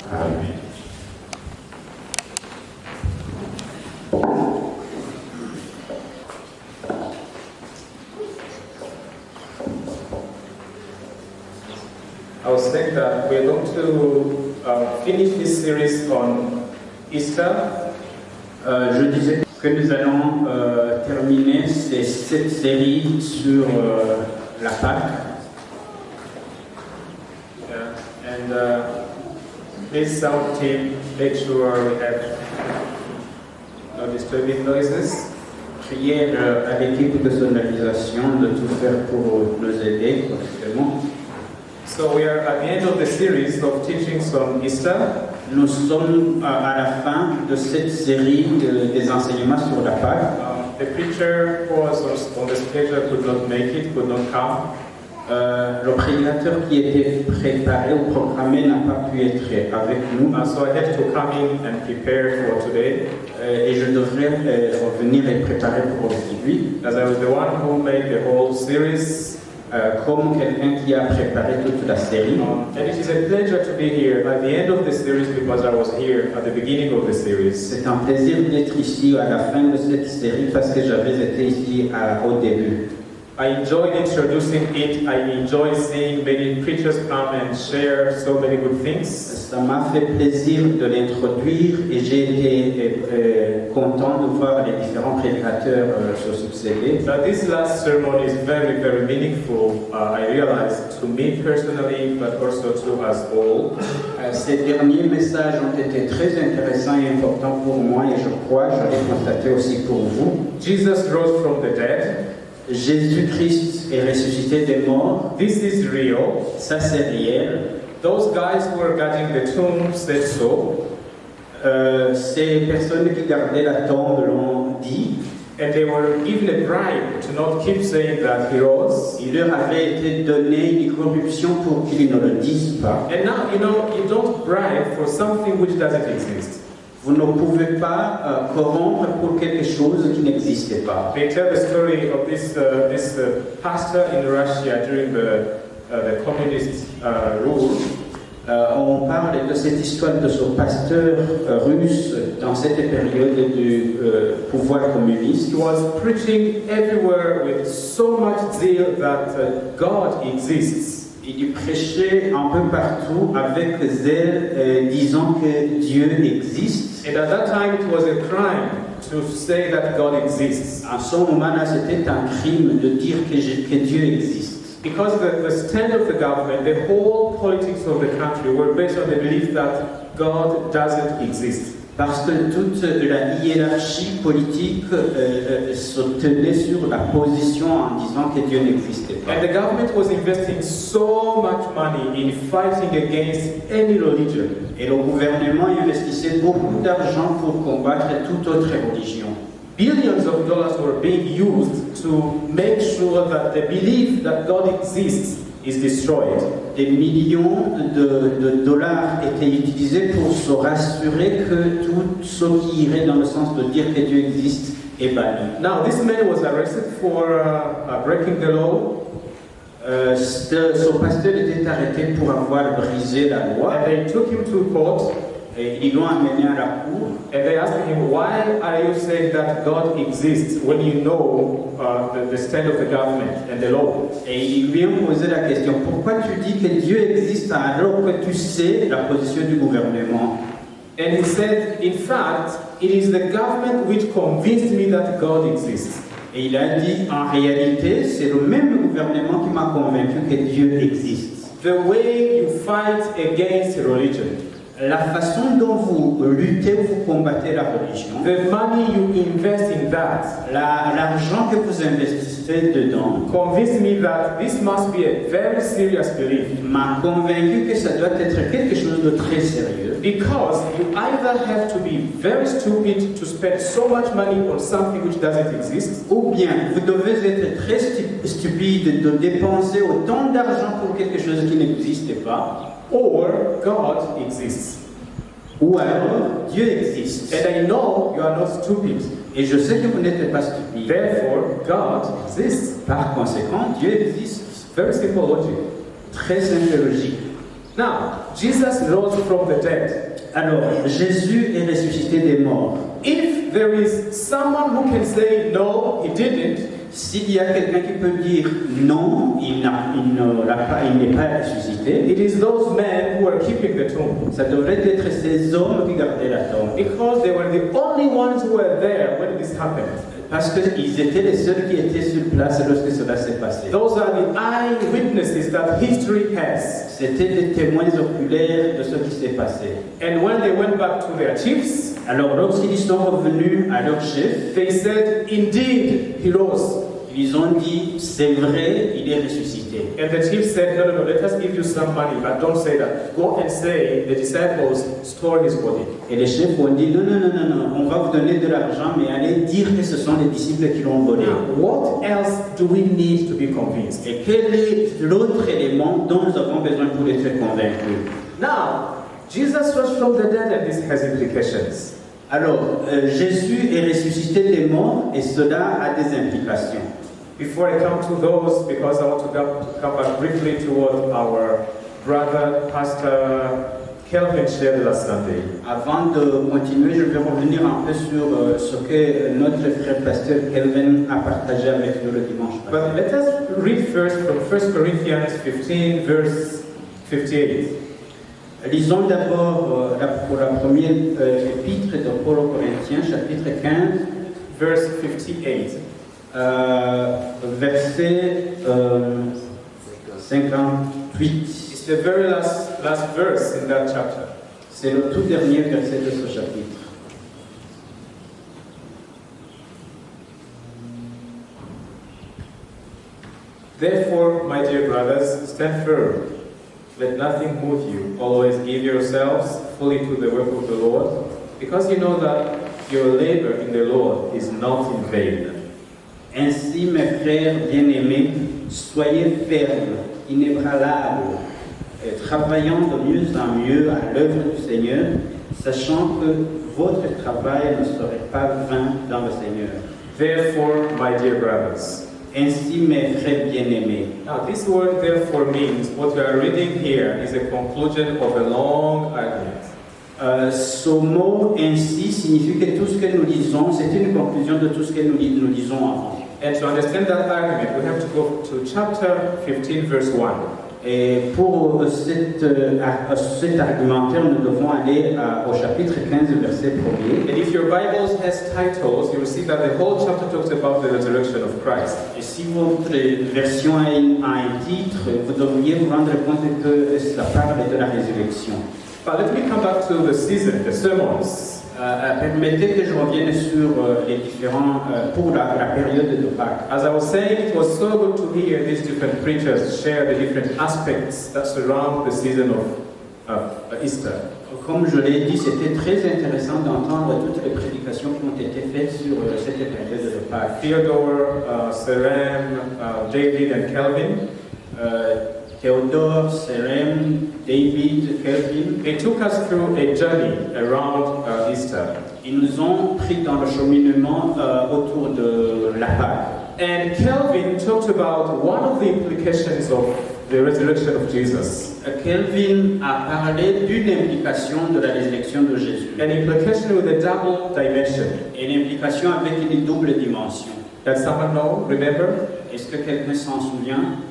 Amen. I was saying that we're going to finish this series on Easter. Je disais que nous allons terminer cette série sur la Pâque. And please, sound team, make sure we have no disturbing noises. Priez à l'équipe de sonorisation de tout faire pour nous aider correctement. So we are at the end of the series of teachings on Easter. Nous sommes à la fin de cette série des enseignements sur la Pâque. The preacher who was on the stage could not make it, could not come. Le prédicateur qui était préparé ou programmé n'a pas pu être avec nous. So I had to come in and prepare for today. Et je devrais revenir et préparer pour aujourd'hui. As I was the one who made the whole series. Comme quelqu'un qui a préparé toute la série. And it is a pleasure to be here at the end of the series because I was here at the beginning of the series. C'est un plaisir d'être ici à la fin de cette série parce que j'avais été ici au début. I enjoyed introducing it. I enjoyed seeing many preachers come and share so many good things. Ça m'a fait plaisir de l'introduire et j'ai été content de voir les différents prédicateurs se succéder. This last sermon is very, very meaningful. I realized to me personally, but also to us all. Ces derniers messages ont été très intéressants et importants pour moi et je crois, je l'ai constaté aussi pour vous. Jesus rose from the dead. Jésus-Christ est ressuscité des morts. This is real. Ça c'est réel. Those guys who were guarding the tomb said so. Ces personnes qui gardaient la tombe l'ont dit. And they were given a bribe to not keep saying that he rose. Il leur avait été donné une corruption pour qu'ils ne le disent pas. And now, you don't bribe for something which doesn't exist. Vous ne pouvez pas corrompre pour quelque chose qui n'existait pas. They tell the story of this pastor in Russia during the communist rule. On parle de cette histoire de ce pasteur russe dans cette période du pouvoir communiste. He was preaching everywhere with so much zeal that God exists. Il prêchait un peu partout avec zèle, disant que Dieu existe. And at that time it was a crime to say that God exists. À ce moment-là, c'était un crime de dire que Dieu existe. Because the stand of the government, the whole politics of the country were based on the belief that God doesn't exist. Parce que toute la hiérarchie politique se tenait sur la position en disant que Dieu n'existait pas. And the government was investing so much money in fighting against any religion. Et le gouvernement investissait beaucoup d'argent pour combattre toute autre religion. Billions of dollars were being used to make sure that the belief that God exists is destroyed. Des millions de dollars étaient utilisés pour se rassurer que tout ce qui irait dans le sens de dire que Dieu existe est banni. Now, this man was arrested for breaking the law. Ce pasteur était arrêté pour avoir brisé la loi. And they took him to court. Et ils l'ont amené à la cour. And they asked him, why are you saying that God exists when you know the stand of the government and the law? Et ils lui ont posé la question, pourquoi tu dis que Dieu existe alors que tu sais la position du gouvernement? And he said, in fact, it is the government which convinced me that God exists. Et il a dit, en réalité, c'est le même gouvernement qui m'a convaincu que Dieu existe. The way you fight against religion. La façon dont vous luttez, vous combattez la religion. The money you invest in that. L'argent que vous investissez dedans. Convinced me that this must be a very serious belief. M'a convaincu que ça doit être quelque chose de très sérieux. Because you either have to be very stupid to spend so much money on something which doesn't exist. Ou bien vous devez être très stupide de dépenser autant d'argent pour quelque chose qui n'existe pas. Or God exists. Ou alors Dieu existe. And I know you are not stupid. Et je sais que vous n'êtes pas stupide. Therefore, God exists. Par conséquent, Dieu existe. Very simple logic. Très simple logique. Now, Jesus rose from the dead. Alors, Jésus est ressuscité des morts. If there is someone who can say, no, he didn't, S'il y a quelqu'un qui peut dire non, il n'est pas ressuscité, it is those men who are keeping the tomb. ça devrait être ces hommes qui gardaient la tombe. Because they were the only ones who were there when this happened. Parce qu'ils étaient les seuls qui étaient sur place lorsque cela s'est passé. Those are the eyewitnesses that history has. C'était des témoins oculaires de ce qui s'est passé. And when they went back to their chiefs, Alors lorsqu'ils sont revenus à leur chef, they said, indeed, he rose. ils ont dit, c'est vrai, il est ressuscité. And the chief said, no, let us give you some money, but don't say that. Go and say, the disciples store his body. Et les chefs ont dit, non, on va vous donner de l'argent, mais allez dire que ce sont les disciples qui l'ont volé. Now, what else do we need to be convinced? Et quel est l'autre élément dont nous avons besoin pour être convaincus? Now, Jesus rose from the dead, and this has implications. Alors, Jésus est ressuscité des morts et cela a des implications. Before I come to those, because I want to come back briefly to what our brother, Pastor Kelvin, shared last Sunday. Avant de continuer, je vais revenir un peu sur ce que notre frère pasteur Kelvin a partagé avec nous le dimanche passé. But let us read first from 1 Corinthians 15, verse 58. Lisons d'abord pour la première épître de Paul aux Corinthiens, chapitre 15, Verse 58. verset 58. It's the very last verse in that chapter. C'est le tout dernier verset de ce chapitre. Therefore, my dear brothers, stand firm. Let nothing move you. Always give yourselves fully to the work of the Lord, because you know that your labor in the Lord is not in vain. Ainsi, mes frères bien-aimés, soyez fermes, inébranlables, et travaillant de mieux en mieux à l'œuvre du Seigneur, sachant que votre travail ne serait pas vain dans le Seigneur. Therefore, my dear brothers. Ainsi, mes frères bien-aimés. Now, this word therefore means what we are reading here is a conclusion of a long argument. Ce mot ainsi signifie que tout ce que nous lisons, c'est une conclusion de tout ce que nous lisons avant. And to understand that argument, we have to go to chapter 15, verse 1. Et pour cet argumentaire, nous devons aller au chapitre 15, verset 1er. And if your Bible has titles, you will see that the whole chapter talks about the resurrection of Christ. Et si votre version a un titre, vous devriez vous rendre compte que cela parle de la résurrection. But let me come back to the season, the sermons. Permettez que je revienne sur les différents, pour la période de Pâques. As I was saying, it was so good to hear these different preachers share the different aspects that surround the season of Easter. Comme je l'ai dit, c'était très intéressant d'entendre toutes les prédications qui ont été faites sur cette période de Pâques. Theodore, Serem, David and Kelvin. Théodore, Serem, David, Kelvin. They took us through a journey around Easter. Ils nous ont pris dans le cheminement autour de la Pâque. And Kelvin talked about one of the implications of the resurrection of Jesus. Kelvin a parlé d'une implication de la résurrection de Jésus. An implication with a double dimension. Une implication avec une double dimension. Does someone know? Remember? Est-ce que quelqu'un s'en souvient?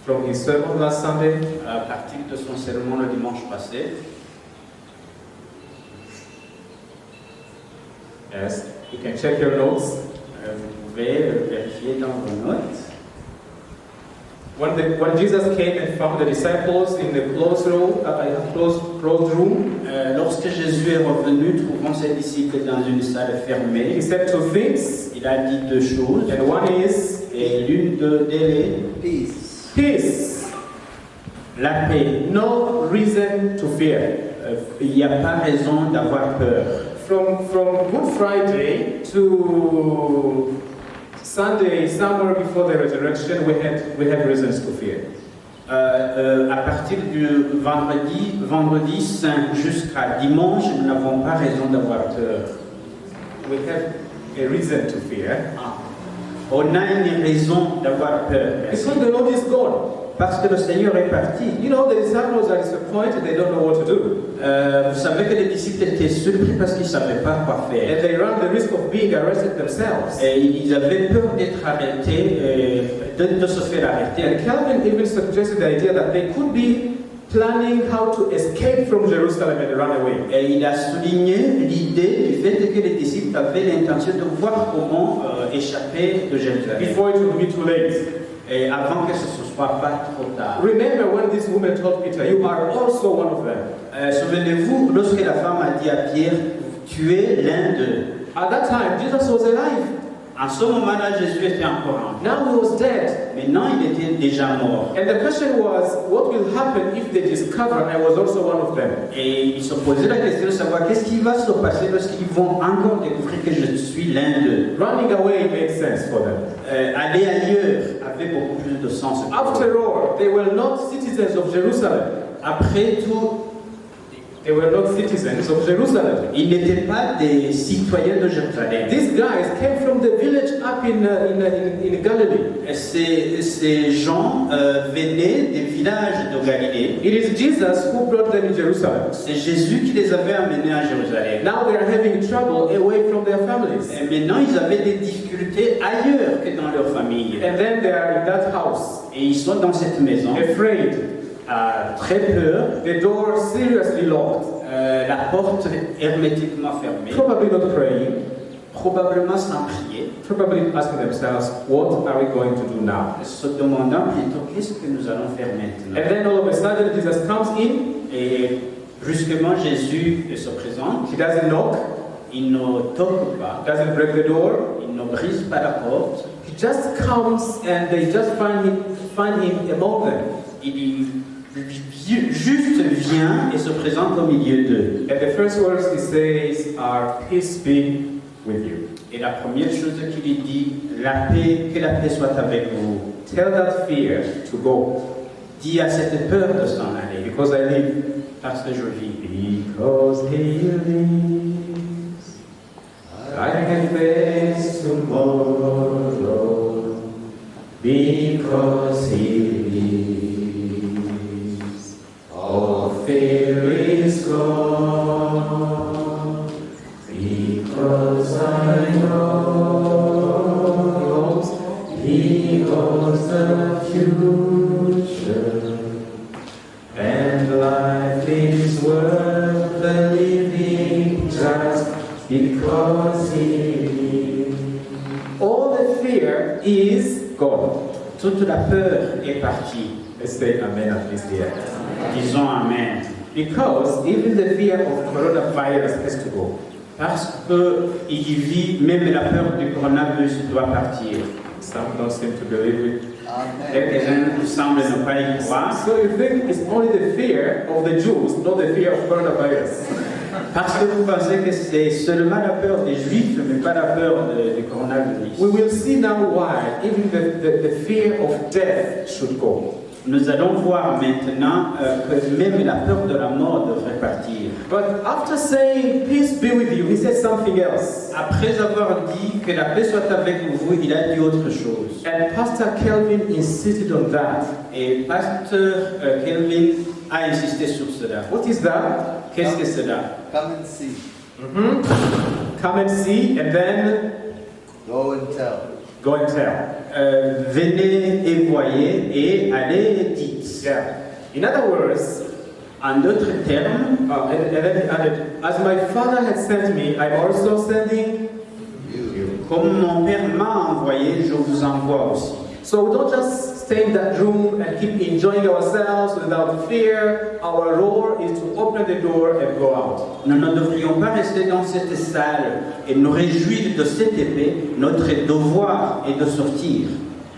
From his sermon last Sunday. À partir de son sermon le dimanche passé. Yes, you can check your notes. Vous pouvez vérifier dans vos notes. When Jesus came and found the disciples in the closed room, lorsque Jésus est revenu, trouvant ses disciples dans une salle fermée, he said two things. Il a dit deux choses. And one is, et l'une d'elles est peace. Peace. La paix. No reason to fear. Il n'y a pas raison d'avoir peur. From Good Friday to Sunday, somewhere before the resurrection, we had reasons to fear. À partir du vendredi saint jusqu'à dimanche, nous n'avons pas raison d'avoir peur. We have a reason to fear. On a une raison d'avoir peur. Because the Lord is gone. parce que le Seigneur est parti. You know, the disciples are disappointed, they don't know what to do. Vous savez que les disciples étaient surpris parce qu'ils ne savaient pas quoi faire. And they run the risk of being arrested themselves. Et ils avaient peur d'être arrêtés, de se faire arrêter. And Calvin even suggested the idea that they could be planning how to escape from Jerusalem and run away. Et il a souligné l'idée du fait que les disciples avaient l'intention de voir comment échapper de Jérusalem. Before it would be too late. Et avant que ce ne soit pas trop tard. Remember when this woman told Peter, you are also one of them. Souvenez-vous, lorsque la femme a dit à Pierre, tu es l'un d'eux. At that time, Jesus was alive. En ce moment-là, Jésus était encore en vie. Now he was dead. Maintenant, il était déjà mort. And the question was, what will happen if they discover I was also one of them? Et il se posait la question de savoir qu'est-ce qui va se passer lorsqu'ils vont encore découvrir que je suis l'un d'eux. Running away made sense for them. Aller ailleurs avait beaucoup plus de sens. After all, they were not citizens of Jerusalem. Après tout, they were not citizens of Jerusalem. Ils n'étaient pas des citoyens de Jérusalem. These guys came from the village up in Galilee. Ces gens venaient des villages de Galilée. It is Jesus who brought them in Jerusalem. C'est Jésus qui les avait amenés à Jérusalem. Now they are having trouble away from their families. Et maintenant, ils avaient des difficultés ailleurs que dans leur famille. And then they are in that house. Et ils sont dans cette maison. Afraid. Très peur. The door seriously locked. La porte hermétiquement fermée. Probably not praying. Probablement sans prier. Probably asking themselves, what are we going to do now? Se demandant plutôt qu'est-ce que nous allons faire maintenant. And then all of a sudden Jesus comes in. Et brusquement Jésus se présente. He doesn't knock. Il ne toque pas. Doesn't break the door. Il ne brise pas la porte. He just comes and they just find him among them. Il juste vient et se présente au milieu d'eux. And the first words he says are, peace be with you. Et la première chose qu'il dit, la paix, que la paix soit avec vous. Tell that fear to go. Dis à cette peur de s'en aller. Because I live. Parce que je vis. Because he lives, I can face tomorrow. Because he lives, all fear is gone. Because I know he owns the future. And life is worth the living just because he lives. All the fear is gone. Toute la peur est partie. Let's say amen at least here. Disons amen. Because even the fear of coronavirus has to go. Parce qu'il vit, même la peur du coronavirus doit partir. Some don't seem to believe it. Quelques-uns semblent ne pas y croire. So you think it's only the fear of the Jews, not the fear of coronavirus? Parce que vous pensez que c'est seulement la peur des Juifs, mais pas la peur du coronavirus. We will see now why even the fear of death should go. Nous allons voir maintenant que même la peur de la mort devrait partir. But after saying, peace be with you, he said something else. Après avoir dit que la paix soit avec vous, il a dit autre chose. And Pastor Kelvin insisted on that. Et Pasteur Kelvin a insisté sur cela. What is that? Qu'est-ce que cela? Come and see. Come and see, and then Go and tell. go and tell. Venez et voyez et allez dites. Yeah. In other words, En d'autres termes, and then he added, as my Father had sent me, I'm also sending you. comme mon Père m'a envoyé, je vous envoie aussi. So we don't just stay in that room and keep enjoying ourselves without fear. Our role is to open the door and go out. Nous ne devrions pas rester dans cette salle et nous réjouir de cette épée. Notre devoir est de sortir.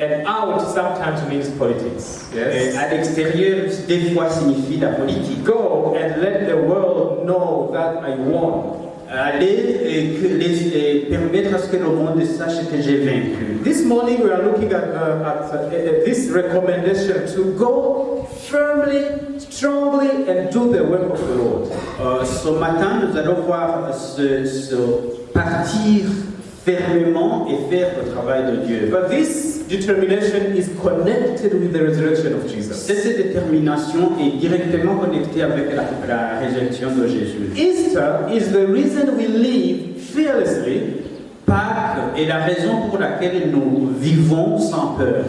And out sometimes means politics. Et Yes. à l'extérieur, des fois, signifie la politique. Go and let the world know that I won. Aller et permettre à ce que le monde sache que j'ai vaincu. This morning we are looking at this recommendation to go firmly, strongly, and do the work of the Lord. Ce matin, nous allons voir ce partir fermement et faire le travail de Dieu. But this determination is connected with the resurrection of Jesus. Cette détermination est directement connectée avec la résurrection de Jésus. Easter is the reason we live fearlessly, Pâques est la raison pour laquelle nous vivons sans peur.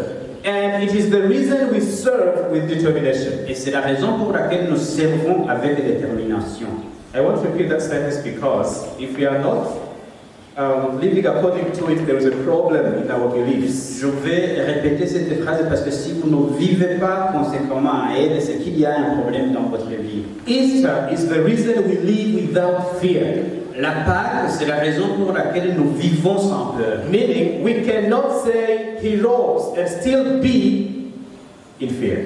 and it is the reason we serve with determination. Et c'est la raison pour laquelle nous servons avec détermination. I want to repeat that sentence because if we are not living according to it, there is a problem in our beliefs. Je vais répéter cette phrase parce que si vous ne vivez pas conséquemment à elle, c'est qu'il y a un problème dans votre vie. Easter is the reason we live without fear. La Pâque, c'est la raison pour laquelle nous vivons sans peur. Meaning, we cannot say he rose and still be in fear.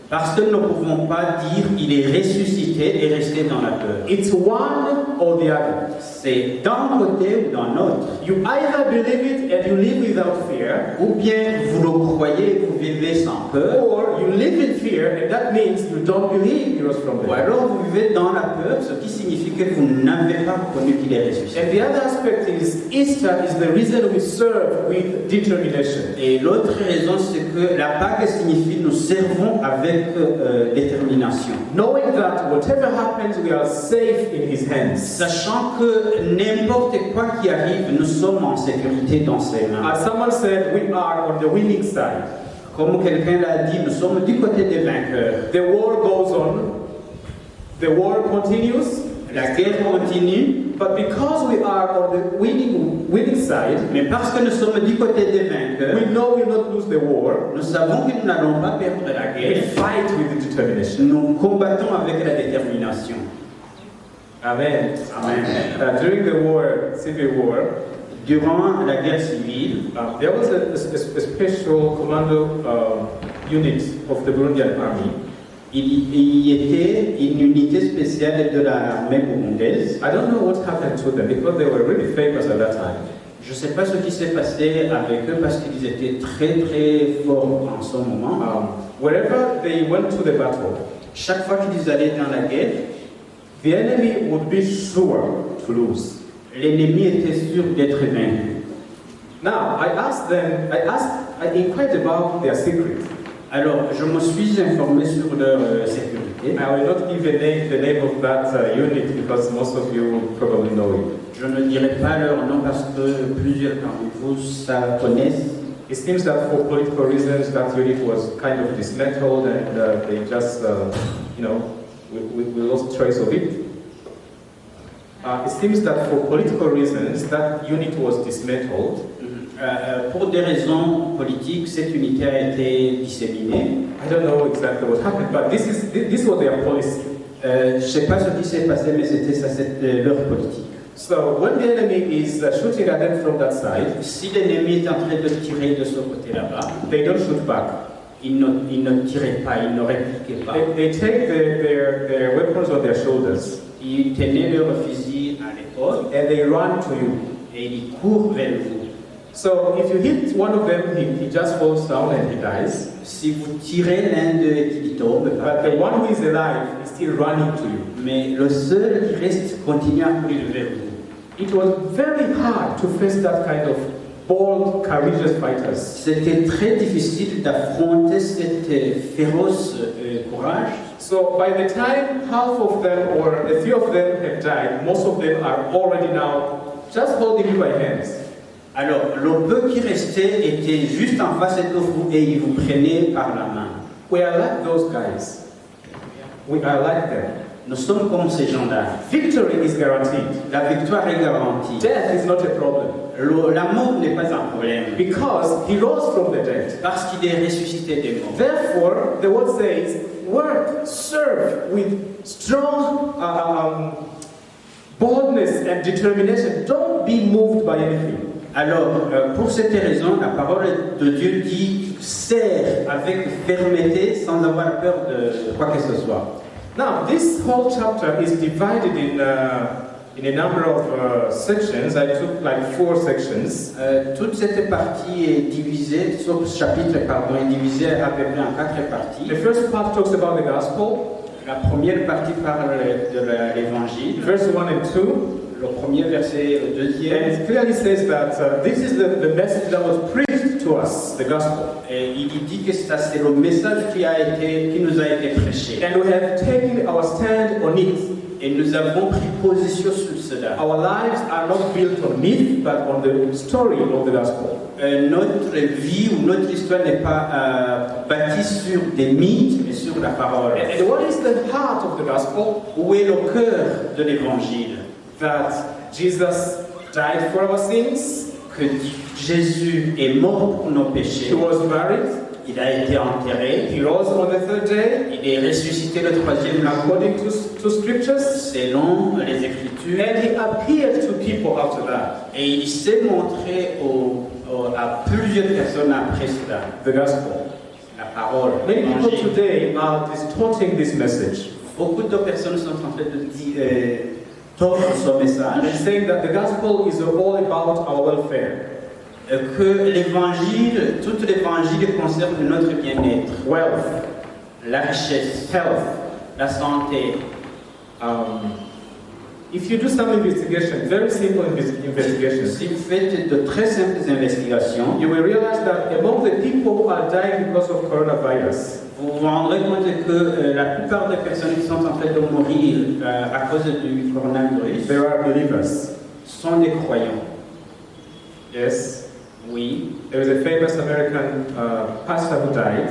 Parce que nous ne pouvons pas dire il est ressuscité et rester dans la peur. It's one or the other. C'est d'un côté ou d'un autre. You either believe it and you live without fear, Ou bien vous le croyez et vous vivez sans peur, or you live in fear and that means you don't believe he rose from the ou dead. alors vous vivez dans la peur, ce qui signifie que vous n'avez pas reconnu qu'il est ressuscité. And the other aspect is Easter is the reason we serve with determination. Et l'autre raison, c'est que la Pâque signifie nous servons avec détermination. Knowing that whatever happens, we are safe in his hands. Sachant que n'importe quoi qui arrive, nous sommes en sécurité dans ses mains. As someone said, we are on the winning side. Comme quelqu'un l'a dit, nous sommes du côté des vainqueurs. The war goes on, the war continues, La guerre continue, but because we are on the winning side, mais parce que nous sommes du côté des we vainqueurs, know we will not lose the war. nous savons que nous n'allons pas perdre la We guerre. fight with determination. Nous combattons avec la détermination. Amen. Amen. During the war, civil war, Durant la guerre civile, there was a special commando unit of the Burundian army. il y était une unité spéciale de l'armée burundaise. I don't know what happened to them because they were really famous at that time. Je ne sais pas ce qui s'est passé avec eux parce qu'ils étaient très très forts en ce moment. Wherever they went to the battle, Chaque fois qu'ils allaient dans la guerre, the enemy would be sure to lose. l'ennemi était sûr d'être vaincu. Now, I inquired about their secret. Alors, je me suis informé sur leur sécurité. I will not give the name of that unit because most of you probably know it. Je ne dirai pas leur nom parce que plusieurs parmi vous ça connaissent. It seems that for political reasons, that unit was kind of dismantled and they just, we lost trace of it. It seems that for political reasons, that unit was dismantled. Pour des raisons politiques, cette unité a été disséminée. I don't know exactly what happened, but this was their policy. Je ne sais pas ce qui s'est passé, mais c'était ça, c'était leur politique. So when the enemy is shooting at them from that side, Si l'ennemi est en train de tirer de ce côté là-bas, they don't shoot back. ils ne tiraient pas, ils ne répliquaient pas. They take their weapons on their shoulders Ils tenaient leur fusil à l'épaule and they run to you. et ils courent vers vous. So if you hit one of them, he just falls down and he dies. Si vous tirez l'un d'eux et qu'il tombe, But the one who is alive is still running to you. mais le seul qui reste continue à courir vers vous. It was very hard to face that kind of bold, courageous fighters. C'était très difficile d'affronter cet féroce courage. So by the time half of them or a few of them have died, most of them are already now just holding you by hands. Alors, le peu qui restait était juste en face de vous et il vous prenait par la main. We are like those guys. We are like them. Nous sommes comme ces gens-là. Victory is guaranteed. La victoire est garantie. Death is not a problem. La mort n'est pas un problème. Because he rose from the dead. Parce qu'il est ressuscité des morts. Therefore, the word says, work, serve with strong boldness and determination. Don't be moved by anything. Alors, pour cette raison, la parole de Dieu dit « Sers avec fermeté sans avoir peur de quoi que ce soit ». Now, this whole chapter is divided in a number of sections. I took like 4 sections. Toute cette partie est divisée, ce chapitre est divisé à peu près en 4 parties. The first part talks about the gospel. La première partie parle de l'évangile. Verse 1 and 2. Le premier verset, le And deuxième. it clearly says that this is the message that was preached to to us the gospel. Et il dit que ça, c'est le message qui nous a été prêché. And we have taken our stand on it. Et nous avons pris position sur cela. Our lives are not built on myth, but on the story of the gospel. Notre vie ou notre histoire n'est pas bâtie sur des mythes, mais sur la parole. And what is the heart of the gospel? Où est le cœur de l'évangile? That Jesus died for our sins. Que Jésus est mort pour nos He péchés. was buried. Il a été enterré. He rose on the third day, Il est ressuscité le troisième jour, according to scriptures. selon les Écritures. And he appeared to people after that. Et il s'est montré à plusieurs personnes après cela. The gospel. La parole. Many people l'évangile. today are distorting this message Beaucoup de personnes sont en train de dire tordre ce message. and saying that the gospel is all about our welfare, Que l'évangile, tout l'évangile concerne notre bien-être, wealth, la richesse, health. la santé. If you do some investigation, very simple investigations, Si vous faites de très simples investigations, you will realize that among the people who are dying because of coronavirus, vous vous rendrez compte que la plupart des personnes qui sont en train de mourir à cause du coronavirus there are believers. sont des croyants. Yes, Oui, there is a famous American pastor who died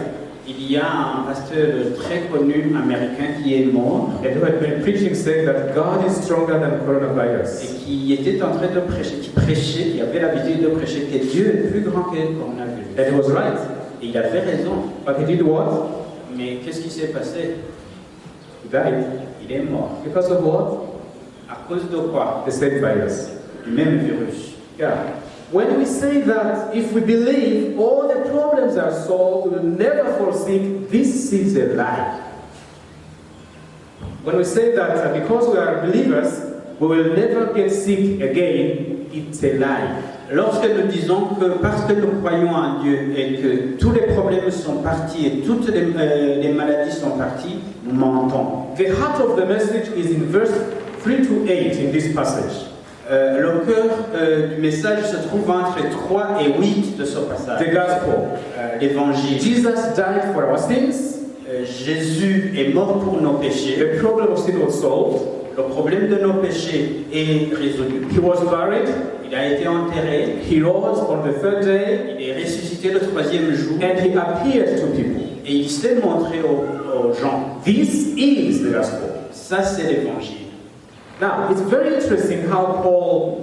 il y a un pasteur très connu américain qui est mort and who had been preaching saying that God is stronger than et coronavirus. qui était en train de prêcher, qui avait l'habitude de prêcher que Dieu est plus grand que le coronavirus. And he was right. Et il avait raison. But he did what? Mais qu'est-ce qui s'est passé? He died. Il est mort. Because of what? À cause de quoi? The same virus. Du même virus. Yeah. When we say that if we believe all the problems are solved, we will never fall sick, this is a lie. When we say that because we are believers, we will never get sick again, it's a lie. Lorsque nous disons que parce que nous croyons en Dieu et que tous les problèmes sont partis et toutes les maladies sont parties, nous mentons. The heart of the message is in verse 3 to 8 in this passage. Le cœur du message se trouve entre 3 et 8 de ce passage. The gospel. L'évangile. Jesus died for our sins. Jésus est mort pour nos péchés. The problem of sin was solved. Le problème de nos péchés est résolu. He was buried. Il a été enterré. He rose on the third day. Il est ressuscité le troisième jour. And he appeared to people. Et il s'est montré aux gens. This is the gospel. Ça, c'est l'évangile. Now, it's very interesting how Paul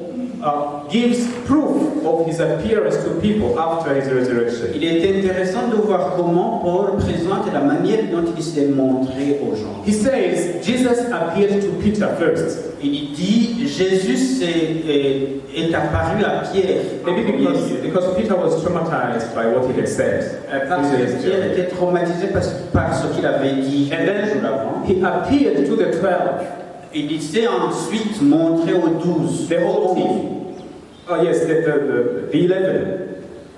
gives proof of his appearance to people after his resurrection. Il est intéressant de voir comment Paul présente la manière dont il s'est montré aux gens. He says Jesus appeared to Peter first. Il dit Jésus est apparu à Pierre. Maybe because Peter was traumatized by what he had said. Parce que Pierre était traumatisé par ce qu'il avait dit And le jour then avant. he appeared to the 12. Il s'est ensuite montré aux 12. The whole team. Oh yes, the 11.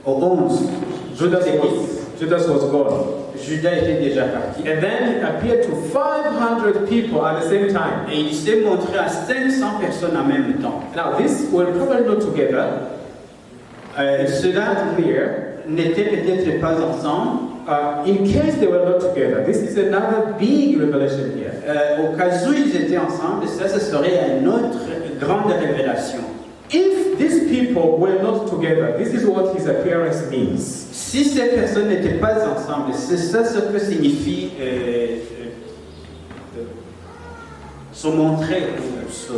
Aux 11. Judas was gone. Judas était déjà parti. And then he appeared to 500 people at the same time. Et il s'est montré à 500 personnes en même temps. Now this were probably not together. Cela n'était peut-être pas ensemble. In case they were not together, this is another big revelation here. Au cas où ils étaient ensemble, ça ce serait une autre grande révélation. If these people were not together, this is what his appearance means. Si ces personnes n'étaient pas ensemble, c'est ça ce que signifie se montrer ou se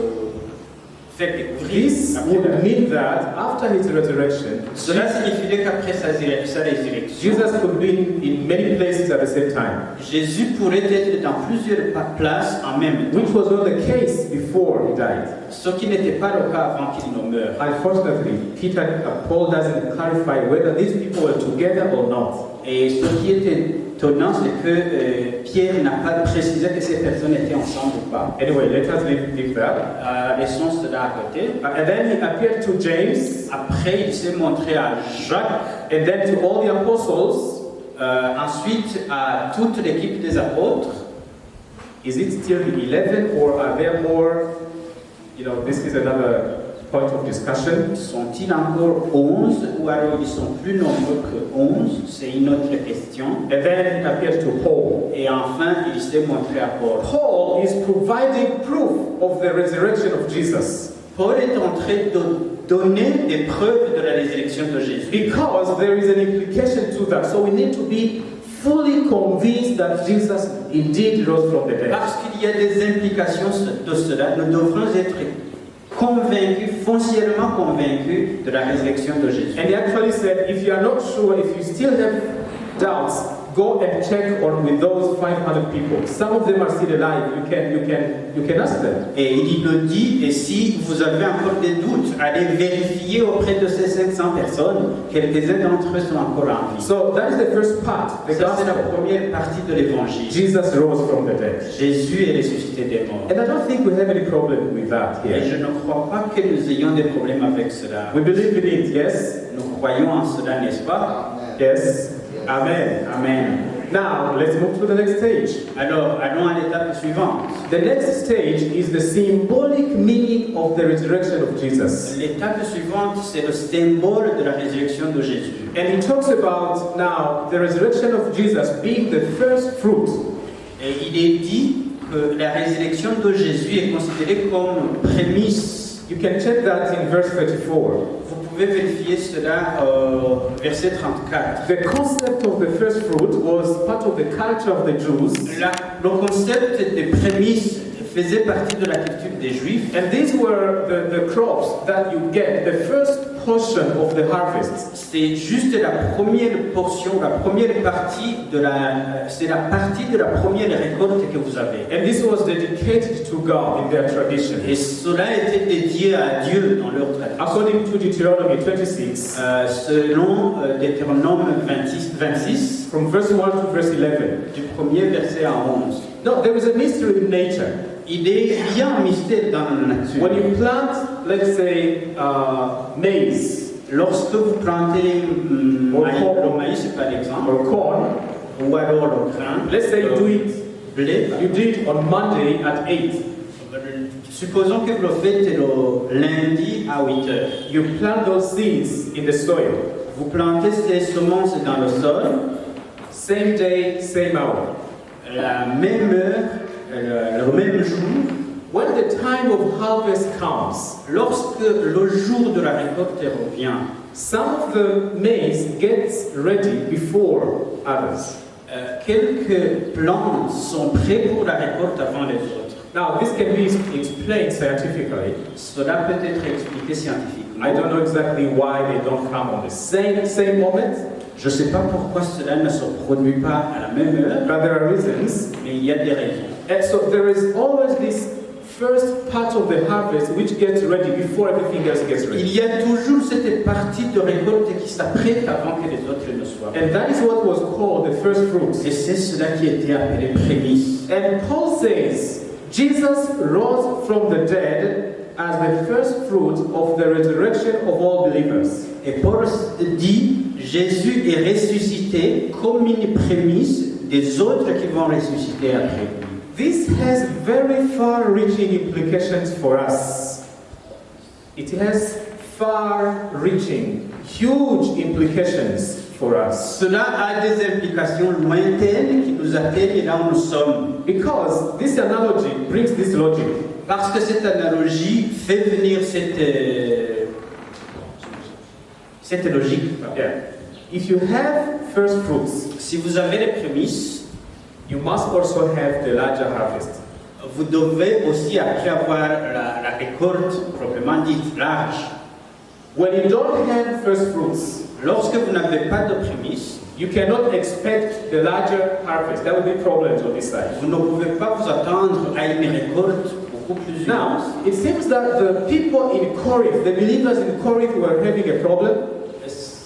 faire découvrir. This would mean that after his resurrection, Cela signifierait qu'après sa résurrection, Jesus could be in many places at the same time, Jésus pourrait être dans plusieurs places en même temps, which was not the case before he died. ce qui n'était pas le cas avant qu'il ne meure. Unfortunately, Paul doesn't clarify whether these people were together or not. Et ce qui est étonnant, c'est que Pierre n'a pas précisé que ces personnes étaient ensemble ou pas. Anyway, let us leave that. Laissons cela à côté. And then he appeared to James, Après, il s'est montré à Jacques, and then to all the apostles. ensuite à toute l'équipe des apôtres. Is it still the 11 or are there more? You know, this is another point of discussion. Sont-ils encore 11 ou alors ils sont plus nombreux que 11? C'est une autre question. And then it appeared to Paul. Et enfin, il s'est montré à Paul. Paul is providing proof of the resurrection of Jesus. Paul est en train de donner des preuves de la résurrection de Jésus. Because there is an implication to that. So we need to be fully convinced that Jesus indeed rose from the dead. Parce qu'il y a des implications de cela, nous devrons être convaincus, foncièrement convaincus de la résurrection de Jésus. And he actually said, if you are not sure, if you still have doubts, go and check on with those 500 people. Some of them are still alive. You can ask them. Et il le dit, et si vous avez encore des doutes, allez vérifier auprès de ces 500 personnes, quelques-uns d'entre eux sont encore en vie. So that is the first part, the Ça, c'est la gospel. première partie de l'évangile. Jesus rose from the dead. Jésus est ressuscité des morts. And I don't think we have any problem with that Et je here. ne crois pas que nous ayons des problèmes avec cela. We believe in it, yes? Nous croyons en cela, n'est-ce pas? Amen. Yes. Yes. Amen. Amen. Now, let's move to the next stage. Alors, allons à l'étape suivante. The next stage is the symbolic meaning of the resurrection of Jesus. L'étape suivante, c'est le symbole de la résurrection de Jésus. And he talks about now the resurrection of Jesus being the first fruit. Et il est dit que la résurrection de Jésus est considérée comme prémisse. You can check that in verse 34. Vous pouvez vérifier cela verset 34. The concept of the first fruit was part of the culture of the Jews. Le concept des prémices faisait partie de la culture des Juifs. And these were the crops that you get, the first portion of the harvest. C'est juste la première portion, la première partie de c'est la partie de la première récolte que vous avez. And this was dedicated to God in their tradition. Et cela était dédié à Dieu dans leur tradition. According to Deuteronomy 26, Selon Deutéronome 26, from verse 1 to verse 11. du premier verset à 11. No, there is a mystery in nature. Il y a un mystère dans la nature. When you plant, let's say, maize Lorsque vous plantez le maïs par exemple, or corn, ou alors le grain, let's say you do it, blé, you do it on Monday at 8. supposons que vous le faites le lundi à 8 heures. You plant those seeds in the soil. Vous plantez ces semences dans le sol, Same day, same hour. la même heure, le même jour. When the time of harvest comes, Lorsque le jour de la récolte revient, some of the maize gets ready before others. Quelques plantes sont prêtes pour la récolte avant les autres. Now, this can be explained scientifically. Cela peut être expliqué scientifiquement. I don't know exactly why they don't come on the same moment, Je ne sais pas pourquoi cela ne se produit pas à la même heure, but there are reasons. mais il y a des raisons. And so there is always this first part of the harvest which gets ready before everything else gets Il ready. y a toujours cette partie de récolte qui s'apprête avant que les autres ne soient. And that is what was called the first fruits. Et c'est cela qui était appelé prémisse. And Paul says, Jesus rose from the dead as the first fruit of the resurrection of all believers. Et Paul dit, Jésus est ressuscité comme une prémisse des autres qui vont ressusciter après lui. This has very far-reaching implications for us. It has far-reaching, huge implications for us. Cela a des implications lointaines qui nous atteignent là où nous sommes. Because this analogy brings this logic. Parce que cette analogie fait venir cette logique. Yeah. If you have first fruits, Si vous avez les prémices, you must also have the larger harvest. vous devez aussi après avoir la récolte proprement dite large. When you don't have first fruits, Lorsque vous n'avez pas de prémices, you cannot expect the larger harvest. There will be problems on this side. vous ne pouvez pas vous attendre à une récolte beaucoup plus Now, immense. it seems that the people in Corinth, the believers in Corinth, were having a problem.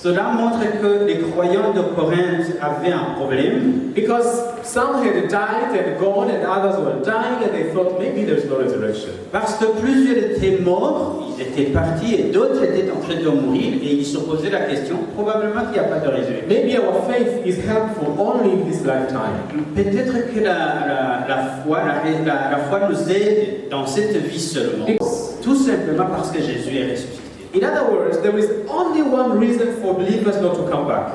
Cela montre que les croyants de Corinthe avaient un problème because some had died and gone, and others were dying, and they thought maybe there's no resurrection. parce que plusieurs étaient morts, ils étaient partis et d'autres étaient en train de mourir et ils se posaient la question, probablement qu'il n'y a pas de résurrection. Maybe our faith is helpful only in this lifetime. Peut-être que la foi nous aide dans cette vie seulement, tout simplement parce que Jésus est ressuscité. In other words, there is only one reason for believers not to come back.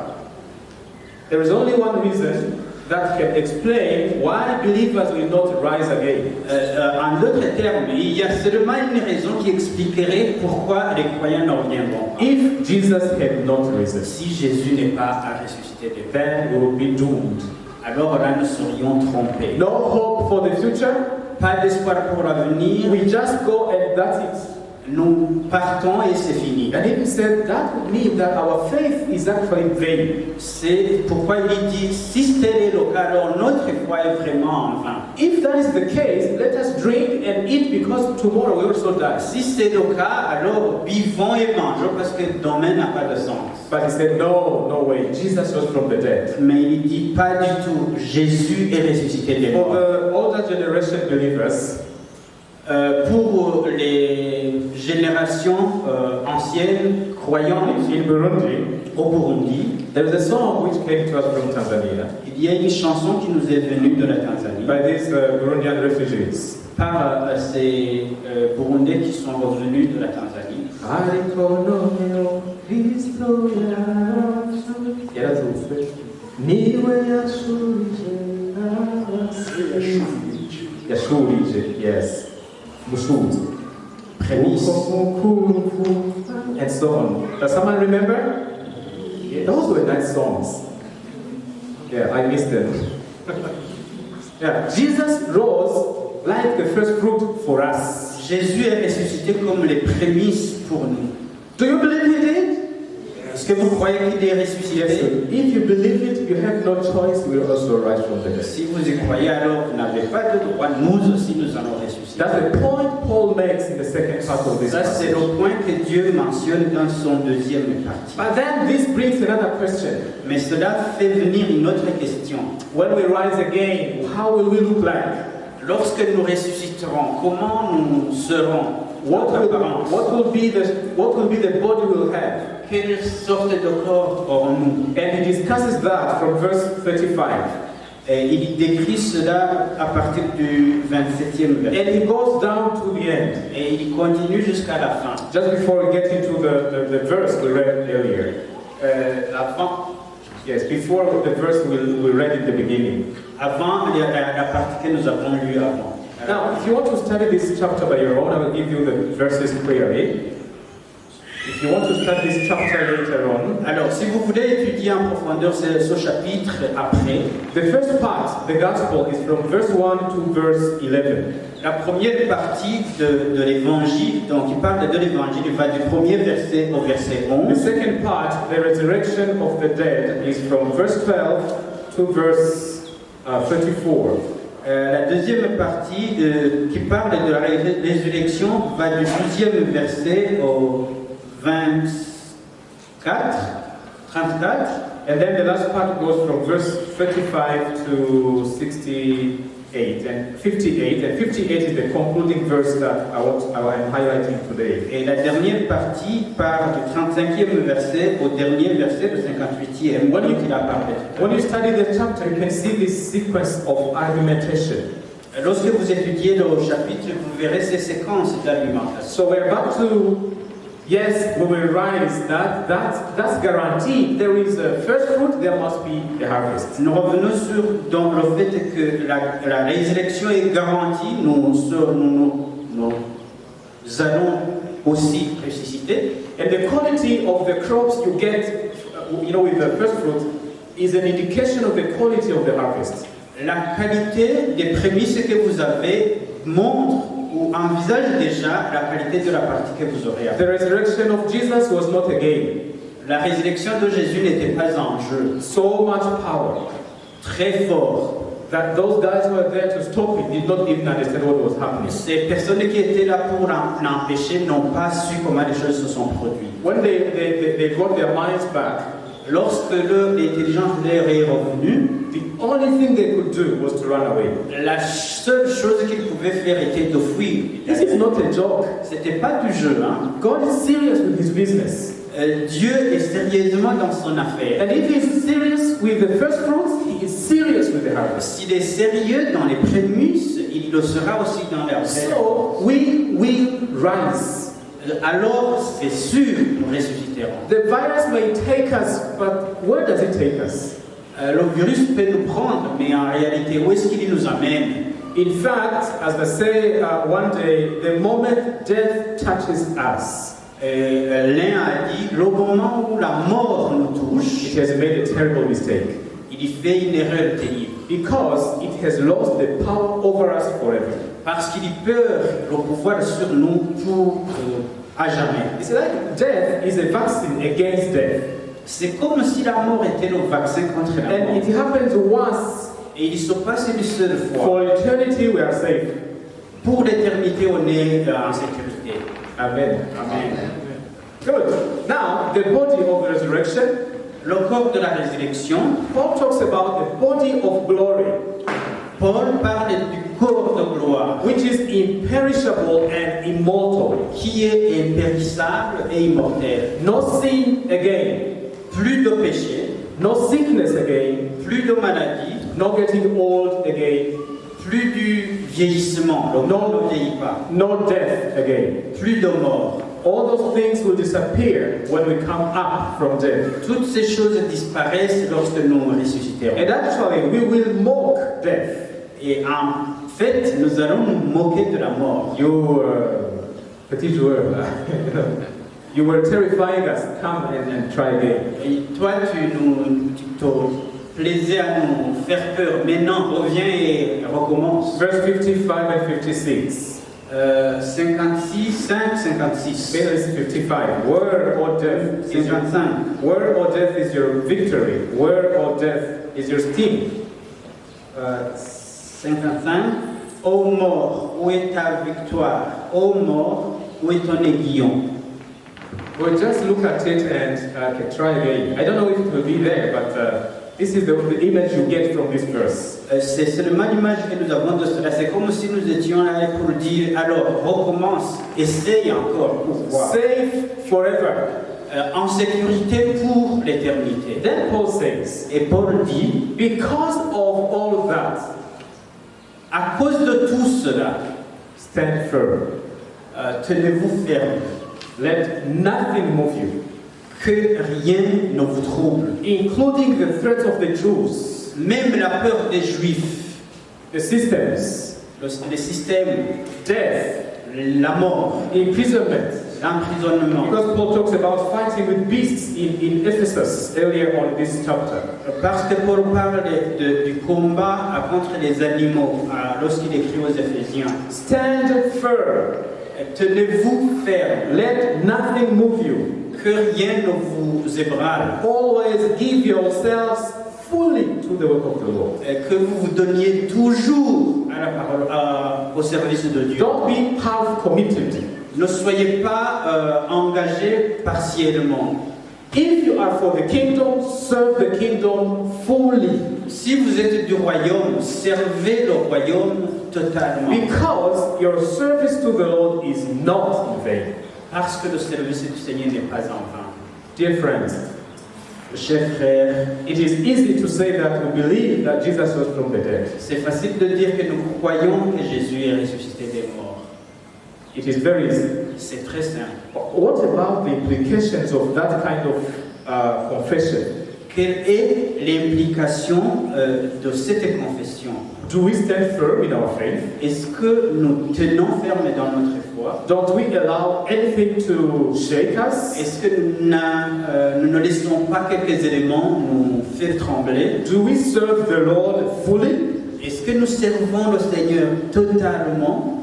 There is only one reason that can explain why believers will not rise again. En d'autres termes, il y a seulement une raison qui expliquerait pourquoi les croyants ne reviendront pas. If Jesus had not risen, Si Jésus n'est pas ressuscité des morts, then we would be doomed. alors là nous serions trompés. No hope for the future. Pas d'espoir pour l'avenir, We just go and that's it. nous partons et c'est fini. And he said that would mean that our faith is actually vain. C'est pourquoi il dit, si tel est le cas, alors notre foi est vraiment en vain. If that is the case, let us drink and eat because tomorrow we also die. Si c'est le cas, alors buvons et mangeons parce que demain n'a pas de sens. But he said, no way. Jesus rose from the dead. Mais il dit pas du tout, Jésus est ressuscité des For morts. the older generation believers, Pour les générations anciennes, croyantes in Burundi, au Burundi, there is a song which came to us from Tanzania il y a une chanson qui nous est venue de la Tanzanie by these Burundian refugees. par ces Burundais qui sont revenus de la Tanzanie. Yashurije, yes. Musuzi. Prémisse. And so on. Does someone remember? Those were nice songs. Yeah, I missed them. Yeah, Jesus rose like the first fruit for us. Jésus est ressuscité comme les prémices pour nous. Do you believe he did? Est-ce que vous croyez qu'il est ressuscité? Yes. If you believe it, you have no choice. We will also rise from the dead. Si vous y croyez, alors vous n'avez pas de droit. Nous aussi, nous allons ressusciter. That's the point Paul makes in the second part of this Ça, c'est passage. le point que Dieu mentionne dans son deuxième partie. But then this brings another question. Mais cela fait venir une autre question. When we rise again, how will we look like? Lorsque nous ressusciterons, comment nous serons? What Notre apparence. will be the body we'll have? Quelle sorte de corps aurons-nous? And he discusses that from verse 35. Et il décrit cela à partir du 27e verset. And he goes down to the end. Et il continue jusqu'à la fin. Just before we get into the verse we read earlier. Yes, before the verse we read in the beginning. Avant la partie que nous avons lue avant. Now, if you want to study this chapter by your own, I will give you the verses clearly. If you want to study this chapter later on, Alors, si vous voulez étudier en profondeur ce chapitre après, the first part, the gospel, is from verse 1 to verse 11. la première partie de l'évangile, donc il parle de l'évangile, il va du premier verset au verset The 11. second part, the resurrection of the dead, is from verse 12 to verse 34. La deuxième partie qui parle de la résurrection va du 12e verset au 34. And then the last part goes from verse 35 to 68 and 58. And 58 is the concluding verse that I'm highlighting today. Et la dernière partie part du 35e verset au dernier verset, le 58e. When you- dont il a parlé. When you study the chapter, you can see this sequence of argumentation. Lorsque vous étudiez le chapitre, vous verrez ces séquences d'argumentation. So we're about to, yes, we will rise. That's guaranteed. There is a first fruit, there must be a harvest. Nous revenons dans le fait que la résurrection est garantie, nous allons aussi ressusciter. And the quality of the crops you get, with the first fruit, is an indication of the quality of the harvest. La qualité des prémices que vous avez montre ou envisage déjà la qualité de la partie que vous aurez après. The resurrection of Jesus was not a game. La résurrection de Jésus n'était pas en jeu. So much power. Très fort. that those guys who were there to stop it did not even understand what was happening. Ces personnes qui étaient là pour l'empêcher n'ont pas su comment les choses se sont produites. When they got their minds back, Lorsque l'intelligence leur est revenue, the only thing they could do was to run away. la seule chose qu'ils pouvaient faire était de fuir. This is not a joke. C'était pas du jeu, hein. God is serious with his business. Dieu est sérieusement dans son affaire. And if he is serious with the first fruits, he is serious with the harvest. S'il est sérieux dans les prémices, il le sera aussi dans la terre. So we will rise. Alors, c'est sûr, nous ressusciterons. The virus may take us, but where does it take us? Le virus peut nous prendre, mais en réalité, où est-ce qu'il nous amène? In fact, as they say one day, the moment death touches us, L'un a dit, le moment où la mort nous touche, it has made a terrible mistake. il y fait une erreur terrible. Because it has lost the power over us forever. Parce qu'il perd le pouvoir sur nous pour à jamais. It's like death is a vaccine against death. C'est comme si la mort était le vaccin contre la And mort. it happens once. Et il se passe une seule fois. For eternity we are safe. Pour l'éternité, on est en sécurité. Amen. Amen. Good. Now, the body of the resurrection. Le corps de la résurrection, Paul talks about the body of glory, Paul parle du corps de gloire, which is imperishable and immortal. qui est impérissable et immortel. No sin again, Plus de péché, no sickness again, plus de maladie, no getting old again, plus du vieillissement, le monde ne vieillit pas, no death again. plus de mort. All those things will disappear when we come up from death. Toutes ces choses disparaissent lorsque nous ressusciterons. And actually, we will mock death. Et en fait, nous allons nous moquer de la mort. You, petit joueur, là. You were terrifying us. Come and try again. Et toi, tu te plaisais à nous faire peur. Maintenant, reviens et recommence. Verse 55 and 56. 56, 5, 56. Verse 55. Where or death is your 55. where or death is your victory? Where or death is your sting? 55. Ô mort, où est ta victoire? Ô mort, où est ton aiguillon? We'll just look at it and try again. I don't know if it will be there, but this is the image you get from this verse. C'est seulement l'image que nous avons de cela. C'est comme si nous étions là pour dire, alors recommence, essaye encore pour voir. Safe forever. En sécurité pour l'éternité. Then Paul says, Et Paul dit, because of all that, à cause de tout cela, stand firm. tenez-vous ferme, Let nothing move you, que rien ne vous trouble, including the threat of the Jews, même la peur des Juifs, the systems, les systèmes, death, la mort, imprisonment. l'emprisonnement. Because Paul talks about fighting with beasts in Ephesus earlier on in this chapter. Parce que Paul parle du combat contre les animaux lorsqu'il écrit aux Éphésiens. Stand firm. Tenez-vous ferme, Let nothing move you. que rien ne vous ébranle, Always give yourselves fully to the work of the Lord. que vous vous donniez toujours à la parole, au service de Dieu. Don't be half committed. Ne soyez pas engagés partiellement. If you are for the kingdom, serve the kingdom fully. Si vous êtes du royaume, servez le royaume totalement. Because your service to the Lord is not in vain. Parce que le service du Seigneur n'est pas en vain. Dear friends, Chers frères, it is easy to say that we believe that Jesus rose from the dead. c'est facile de dire que nous croyons que Jésus est ressuscité des morts. It is very easy. C'est très simple. What about the implications of that kind of confession? Quelle est l'implication de cette confession? Do we stand firm in our faith? Est-ce que nous tenons ferme dans notre foi? Don't we allow anything to shake us? Est-ce que nous ne laissons pas quelques éléments nous faire trembler? Do we serve the Lord fully? Est-ce que nous servons le Seigneur totalement?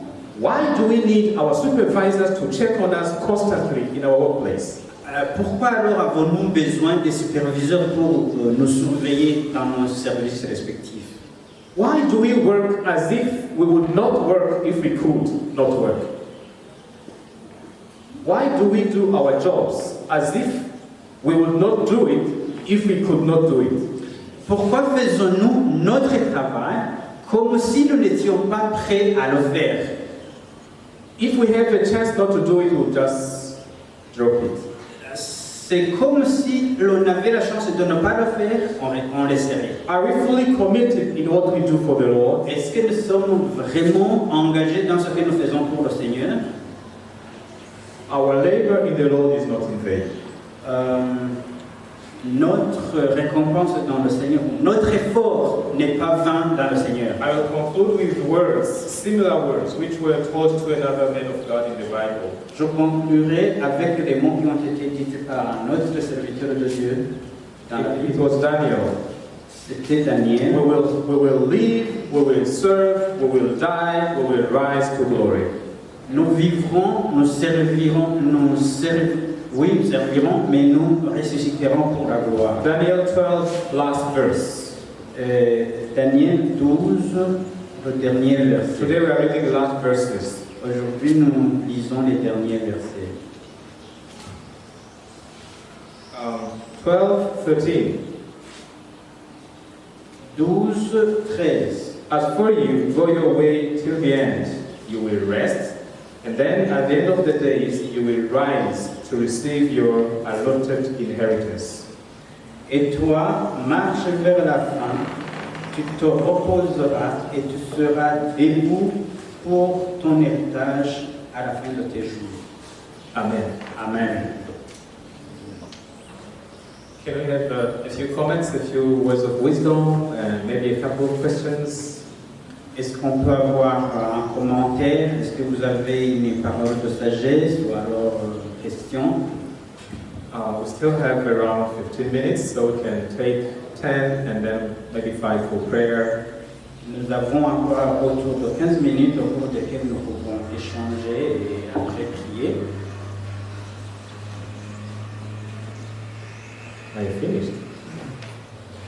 Why do we need our supervisors to check on us constantly in our workplace? Pourquoi alors avons-nous besoin des superviseurs pour nous surveiller dans nos services respectifs? Why do we work as if we would not work if we could not work? Why do we do our jobs as if we would not do it if we could not do it? Pourquoi faisons-nous notre travail comme si nous n'étions pas prêts à le faire? If we have a chance not to do it, we'll just drop it. C'est comme si l'on avait la chance de ne pas le faire, on laisserait. Are we fully committed in what we do for the Lord? Est-ce que nous sommes vraiment engagés dans ce que nous faisons pour le Seigneur? Our labor in the Lord is not in vain. Notre récompense dans le Seigneur, notre effort n'est pas vain dans le Seigneur. I will conclude with words, similar words, which were taught to another man of God in the Bible. Je conclurai avec les mots qui ont été dits par un autre serviteur de Dieu dans la It Bible. was Daniel. C'était Daniel. We will live, we will serve, we will die, we will rise to glory. Nous vivrons, nous servirons, oui, nous servirons, mais nous ressusciterons pour la gloire. Daniel 12, last verse. Daniel 12, le dernier verset. Today we are reading the last verses. Aujourd'hui, nous lisons les derniers versets. 12:13. 12, 13. As for you, go your way till the end. You will rest, and then at the end of the days you will rise to receive your allotted inheritance. Et toi, marche vers la fin, tu te reposeras et tu seras debout pour ton héritage à la fin de tes jours. Amen. Amen. Can we have a few comments, a few words of wisdom, and maybe a couple of questions? Est-ce qu'on peut avoir un commentaire? Est-ce que vous avez une parole de sagesse ou alors une question? We still have around 15 minutes, so we can take 10 and then maybe 5 for prayer. Nous avons encore autour de 15 minutes au cours desquelles nous pouvons échanger et après prier. Are you finished?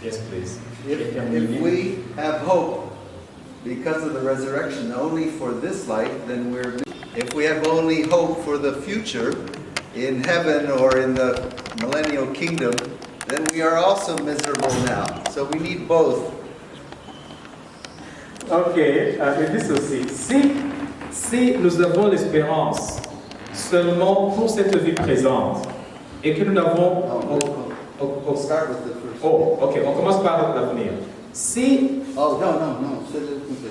Yes, please. If we have hope because of the resurrection only for this life, then if we have only hope for the future in heaven or in the millennial kingdom, then we are also miserable now. So we need both. Ok, mais dis aussi, si nous avons l'espérance seulement pour cette vie présente et que nous n'avons... We'll start with the first. Oh, ok, on commence par l'avenir. Si... Oh, no.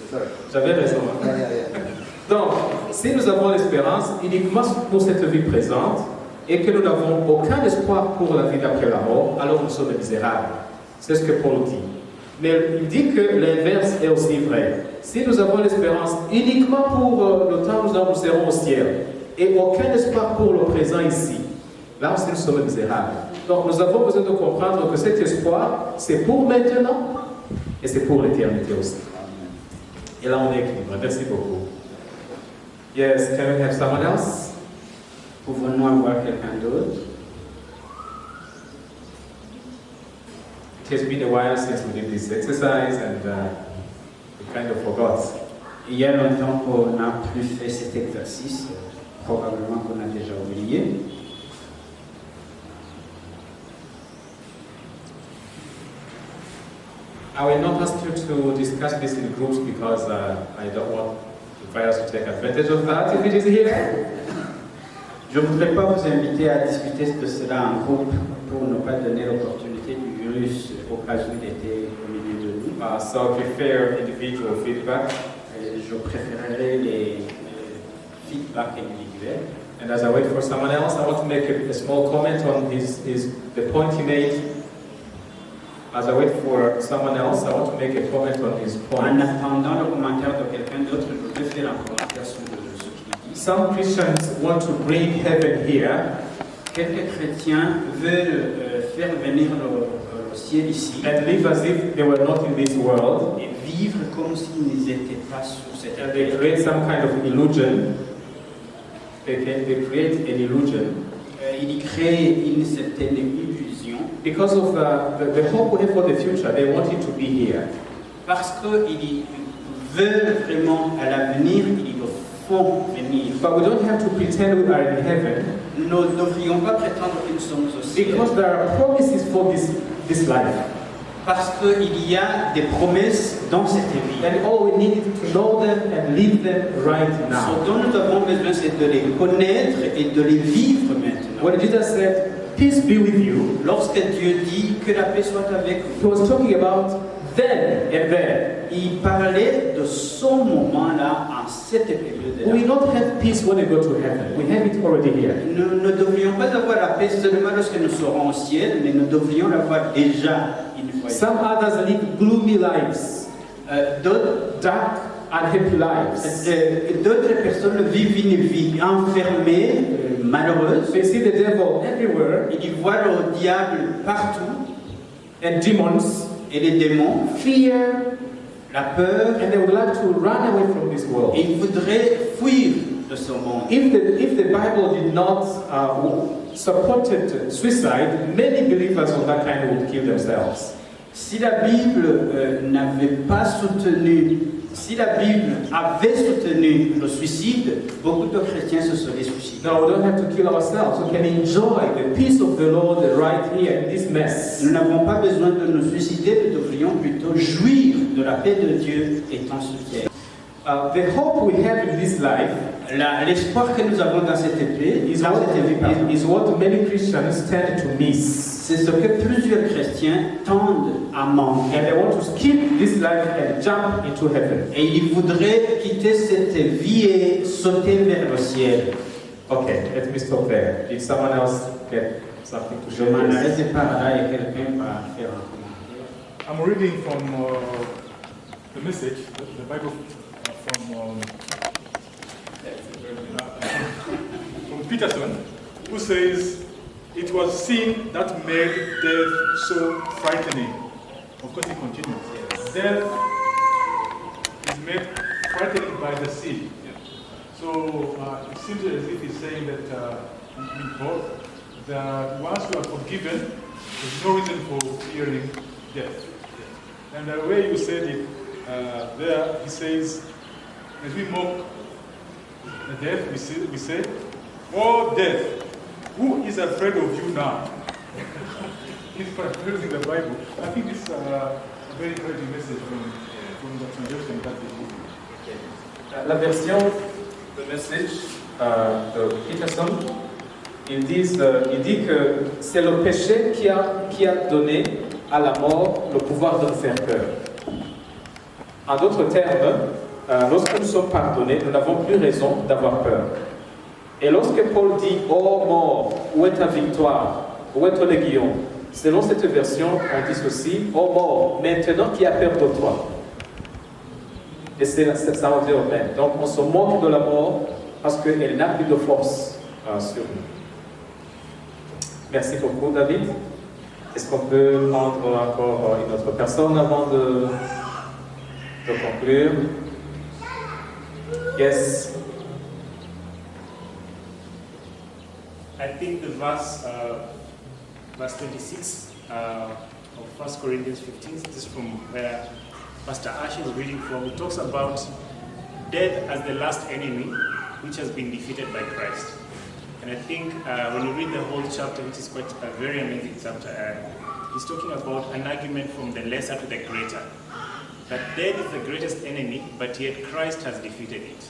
Sorry. J'avais raison. Yeah. Donc, si nous avons l'espérance uniquement pour cette vie présente et que nous n'avons aucun espoir pour la vie d'après la mort, alors nous sommes misérables. C'est ce que Paul dit. Mais il dit que l'inverse est aussi vrai. Si nous avons l'espérance uniquement pour le temps où nous serons au ciel et aucun espoir pour le présent ici, là aussi nous sommes misérables. Donc nous avons besoin de comprendre que cet espoir, c'est pour maintenant et c'est pour l'éternité aussi. Et là on est équilibré. Merci beaucoup. Yes, can we have someone else? Pouvons-nous avoir quelqu'un d'autre? It has been a while since we did this exercise and we kind of forgot. Il y a longtemps qu'on n'a plus fait cet exercice, probablement qu'on a déjà oublié. I will not ask you to discuss this in groups because I don't want the virus to take advantage of that if it is here. Je ne voudrais pas vous inviter à discuter de cela en groupe pour ne pas donner l'opportunité du virus au cas où il était au milieu de nous. So I prefer individual feedback. Je préférerais les feedbacks individuels. And as I wait for someone else, I want to make a small comment on the point he made. As I wait for someone else, I want to make a comment on his En point. attendant le commentaire de quelqu'un d'autre, je voudrais faire un commentaire sur ce qu'il dit. Some Christians want to bring heaven here Quelques chrétiens veulent faire venir le ciel ici and live as if they were not in this world. et vivre comme s'ils n'étaient pas sur cette And they terre. create some kind of illusion. They create an illusion. Il crée une certaine illusion Because of the hope we have for the future, they want it to be here. parce qu'ils veulent vraiment à l'avenir, ils le font venir. But we don't have to pretend we are in heaven, Nous ne devrions pas prétendre que nous sommes au ciel, because there are promises for this life. parce qu'il y a des promesses dans cette vie. And all we need is to know them and live them right Ce now. dont nous avons besoin, c'est de les connaître et de les vivre maintenant. When Jesus said, "Peace be with you," Lorsque Dieu dit que la paix soit avec vous, he was talking about then and there. il parlait de ce moment-là, en cette période-là. We don't have peace when we go to heaven. We have it already here. Nous ne devrions pas avoir la paix seulement lorsque nous serons au ciel, mais nous devrions l'avoir déjà une fois. Some others live gloomy lives, D'autres dark, unhappy lives. d'autres personnes vivent une vie enfermée, malheureuse. They see the devil everywhere Ils voient le diable partout and demons, et les démons, fear, la peur, and they would like to run away from this world. et ils voudraient fuir de ce monde. If the Bible did not supported suicide, many believers of that kind would kill themselves. Si la Bible n'avait pas soutenu, si la Bible avait soutenu le suicide, beaucoup de chrétiens se seraient suicidés. No, we don't have to kill ourselves. We can enjoy the peace of the Lord right here in this mess. Nous n'avons pas besoin de nous suicider, nous devrions plutôt jouir de la paix de Dieu étant ce qui est. The hope we have in this life L'espoir que nous avons dans cette paix, is what many Christians tend to miss. c'est ce que plusieurs chrétiens tendent à manquer. And they want to skip this life and jump into heaven. Et ils voudraient quitter cette vie et sauter vers le ciel. Okay, let me stop there. Did someone else get something to Je share? m'en Yes. arrête par là et quelqu'un va faire un commentaire. I'm reading from the message, the Bible from Peterson, who says, "It was sin that made death so frightening." Of course, he continues. Death is made frightening by the sin. So it seems as if he's saying that in Paul, that once you are forgiven, there's no reason for fearing death. And the way you said it there, he says, as we mock the death, we say, "Oh death, who is afraid of you now?" He's paraphrasing the Bible. I think it's a very encouraging message from the translation that they give. La version de message de Peterson, il dit que c'est le péché qui a donné à la mort le pouvoir de nous faire peur. En d'autres termes, lorsque nous sommes pardonnés, nous n'avons plus raison d'avoir peur. Et lorsque Paul dit « Oh mort, où est ta victoire? Où est ton aiguillon ?» Selon cette version, on dit ceci « Oh mort, maintenant qui a peur de toi ?» Et ça revient au même. Donc on se moque de la mort parce qu'elle n'a plus de force sur nous. Merci beaucoup David. Est-ce qu'on peut prendre encore une autre personne avant de conclure? Yes. I think the verse 26 of 1 Corinthians 15, this is from where Pastor Ash is reading from. It talks about death as the last enemy which has been defeated by Christ. And I think when you read the whole chapter, which is quite a very amazing chapter, he's talking about an argument from the lesser to the greater. That death is the greatest enemy, but yet Christ has defeated it.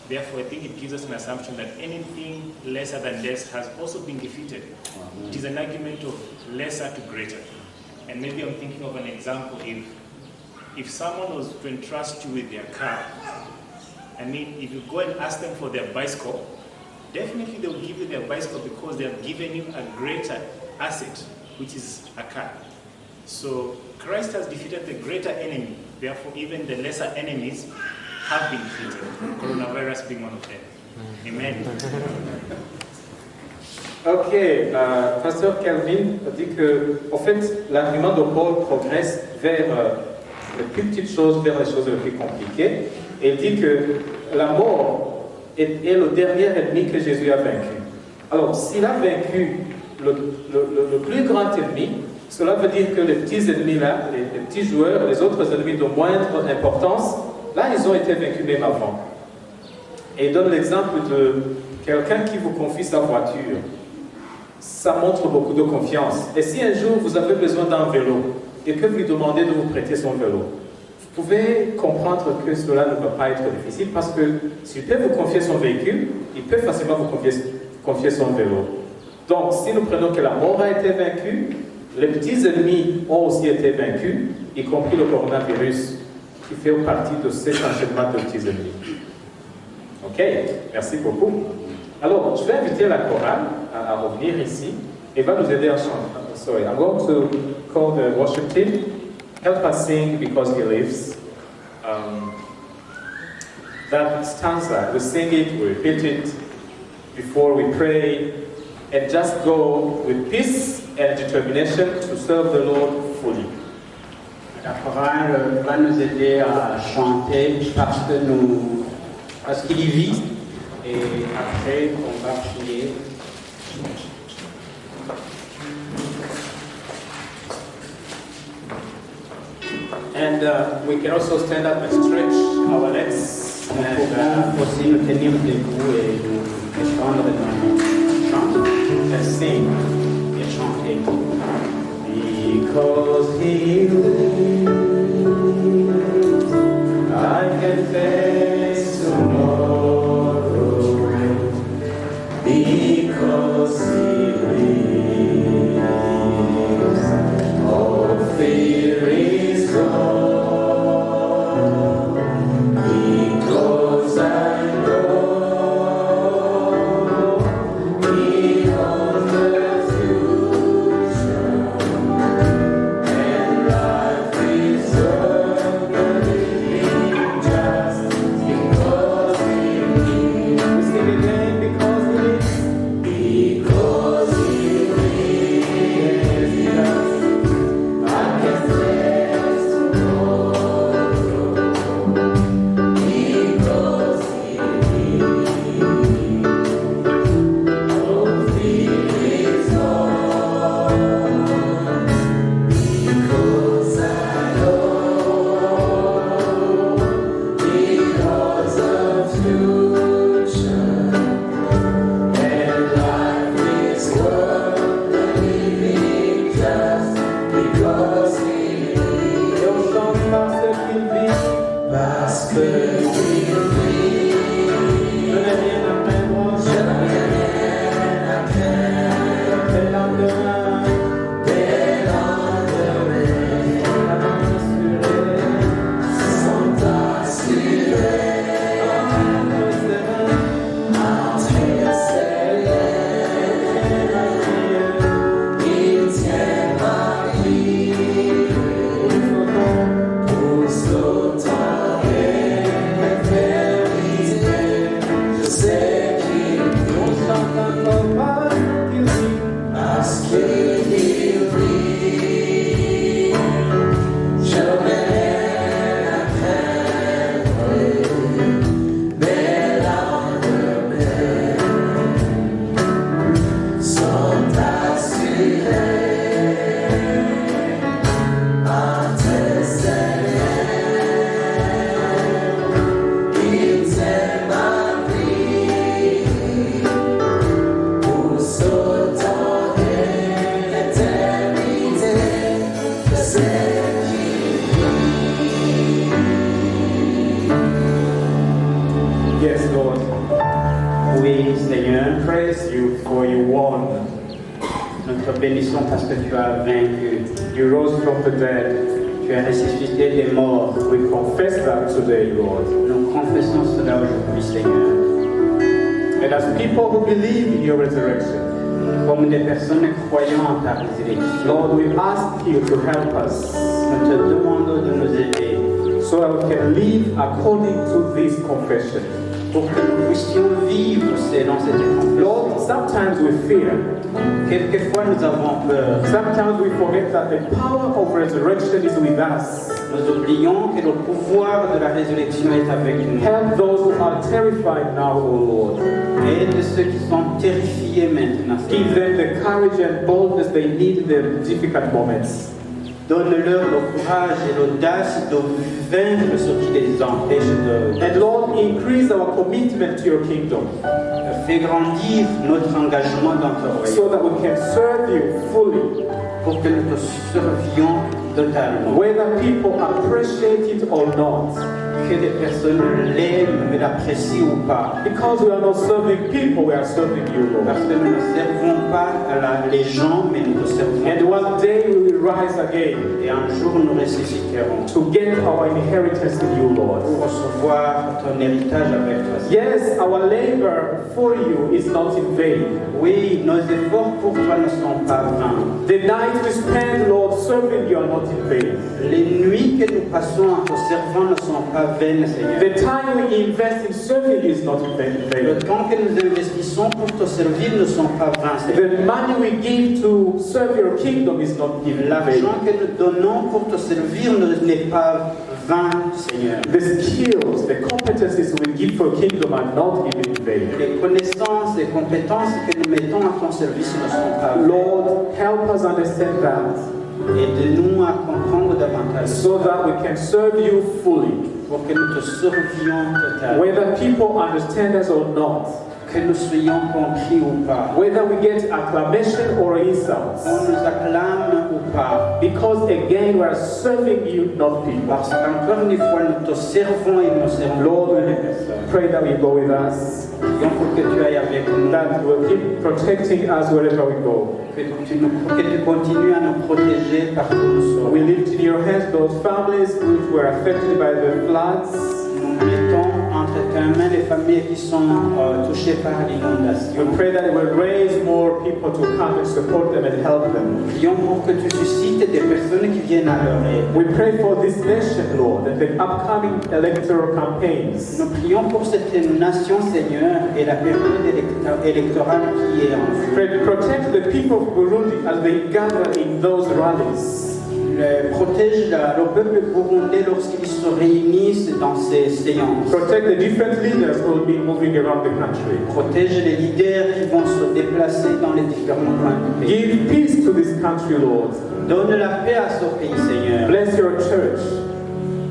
Therefore, I think it gives us an assumption that anything lesser than death has also been defeated. It is an argument of lesser to greater. And maybe I'm thinking of an example. If someone was to entrust you with their car, I mean, if you go and ask them for their bicycle, definitely they will give you their bicycle because they have given you a greater asset, which is a car. So Christ has defeated the greater enemy. Therefore, even the lesser enemies have been defeated. Coronavirus being one of them. Amen. Ok, Pasteur Calvin dit que, en fait, l'argument de Paul progresse vers les plus petites choses, vers les choses les plus compliquées. Et il dit que la mort est le dernier ennemi que Jésus a vaincu. Alors, s'il a vaincu le plus grand ennemi, Cela veut dire que les petits ennemis là, les petits joueurs, les autres ennemis de moindre importance, là ils ont été vaincus même avant. Et il donne l'exemple de quelqu'un qui vous confie sa voiture. Ça montre beaucoup de confiance. Et si un jour vous avez besoin d'un vélo et que vous lui demandez de vous prêter son vélo, vous pouvez comprendre que cela ne va pas être difficile parce que s'il peut vous confier son véhicule, il peut facilement vous confier son vélo. Donc, si nous prenons que la mort a été vaincue, les petits ennemis ont aussi été vaincus, y compris le coronavirus, qui fait partie de cet enchaînement de petits ennemis. Ok, merci beaucoup. Alors, je vais inviter la chorale à revenir ici et va nous aider à chanter. Sorry, I'm going to call the worship team. Help us sing Because He Lives. That stanza, we sing it, we repeat it before we pray, and just go with peace and determination to serve the Lord fully. La chorale va nous aider à chanter parce qu'il y vit, et après on va prier. And we can also stand up and stretch our legs. On peut aussi nous tenir debout et nous étendre dans notre chant. And sing. Et chanter. Because He lives, I can face tomorrow. Because He lives, all fear is gone. Because I know He owns the future, and life is worth living just because He lives. We sing it again, because He lives. Because He lives, yes, I can face tomorrow. Because He lives, all fear is gone. Because I know He holds the future, and life is worth living just because He lives. Et on chante parce qu'il vit. Je n'ai rien à perdre, je n'ai rien à craindre. Dès lendemain, sont assurés. Entre ses lèvres, il tient ma vie. Pour sautant et l'éternité, je sais qu'il nous chante encore parce qu'il vit. Je n'ai rien à craindre, mes lendemains sont assurés. Entre ses lèvres, il tient ma vie. Pour sautant et l'éternité, je sais qu'il vit. Yes, Lord. Oui, Seigneur, Praise you for you won. nous te bénissons parce que tu as vaincu. You rose from the dead. Tu as ressuscité des morts. We confess that today, Lord. Nous confessons cela aujourd'hui, Seigneur. And as people who believe in your resurrection, Comme des personnes croyant en ta résurrection, Lord, we ask you to help us nous te demandons de nous aider so that we can live according to this confession. pour que nous puissions vivre selon cette confession. Lord, sometimes we fear. Quelquefois, nous avons peur. Sometimes we forget that the power of resurrection is with us. Nous oublions que le pouvoir de la résurrection est avec nous. Help those who are terrified now, O Lord. Aide ceux qui sont terrifiés maintenant. Give them the courage and boldness they need in their difficult moments. Donne-leur le courage et l'audace de vaincre ce qui les empêche de... And Lord, increase our commitment to your kingdom Fais grandir notre engagement dans ton royaume so that we can serve you fully, pour que nous te servions totalement. whether people appreciate it or not. Que les personnes l'aiment, mais l'apprécient ou pas. Because we are not serving people, we are serving you, Parce Lord. que nous ne servons pas les gens, mais nous te servons. And one day we will rise again Et un jour, nous ressusciterons to get our inheritance in you, Lord. pour recevoir ton héritage avec toi. Yes, our labor for you is not in vain. Oui, nos efforts pour toi ne sont pas vains. The night we spend, Lord, serving you are not in vain. Les nuits que nous passons en te servant ne sont pas vaines, Seigneur. The time we invest in serving you is not in Le vain. temps que nous investissons pour te servir ne sont pas vains, Seigneur. The money we give to serve your kingdom is not in vain. L'argent que nous donnons pour te servir n'est pas vain, Seigneur. The skills, the competencies we give for kingdom are not even in vain. Les connaissances, les compétences que nous mettons à ton service ne sont pas vaines. Lord, help us understand that Aide-nous à comprendre davantage so that we can serve you fully, pour que nous te servions totalement. whether people understand us or not, Que nous soyons compris ou pas. whether we get acclamation or insults. On nous acclame ou pas. Because again, we are serving you, not people. Parce qu'encore une fois, nous te servons et nous servons Lord, pas we les personnes. pray that you go with us, Prions pour que tu ailles avec nous. that you will keep protecting us wherever we go. Que tu continues à nous protéger partout où nous sommes. We lift in your hands those families which were affected by the floods. Nous mettons entre tes mains les familles qui sont touchées par l'inondation. We pray that it will raise more people to come and support them and help them. Prions pour que tu suscites des personnes qui viennent à leur aide. We pray for this nation, Lord, and the upcoming electoral campaigns. Nous prions pour cette nation, Seigneur, et la période électorale qui est en vue. Protect the people of Burundi as they gather in those rallies. Protège le peuple burundais lorsqu'ils se réunissent dans ces séances. Protect the different leaders who will be moving around the country. Protège les leaders qui vont se déplacer dans les différents coins du pays. Give peace to this country, Lord. Donne la paix à ce pays, Seigneur. Bless your church.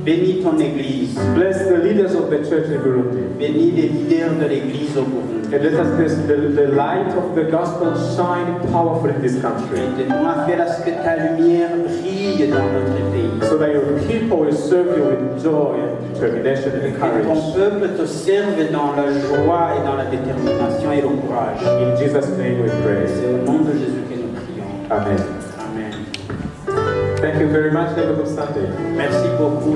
Bénis ton Église. Bless the leaders of the church in Burundi. Bénis les leaders de l'Église au Burundi. And let us the light of the gospel shine powerful in this country, Aide-nous à faire à ce que ta lumière brille dans notre pays. so that your people will serve you with joy and determination and Que ton courage. peuple te serve dans la joie et dans la détermination et le courage. In Jesus' name we pray. C'est au nom de Jésus que nous prions. Amen. Amen. Thank you very much. Have a good Sunday. Merci beaucoup.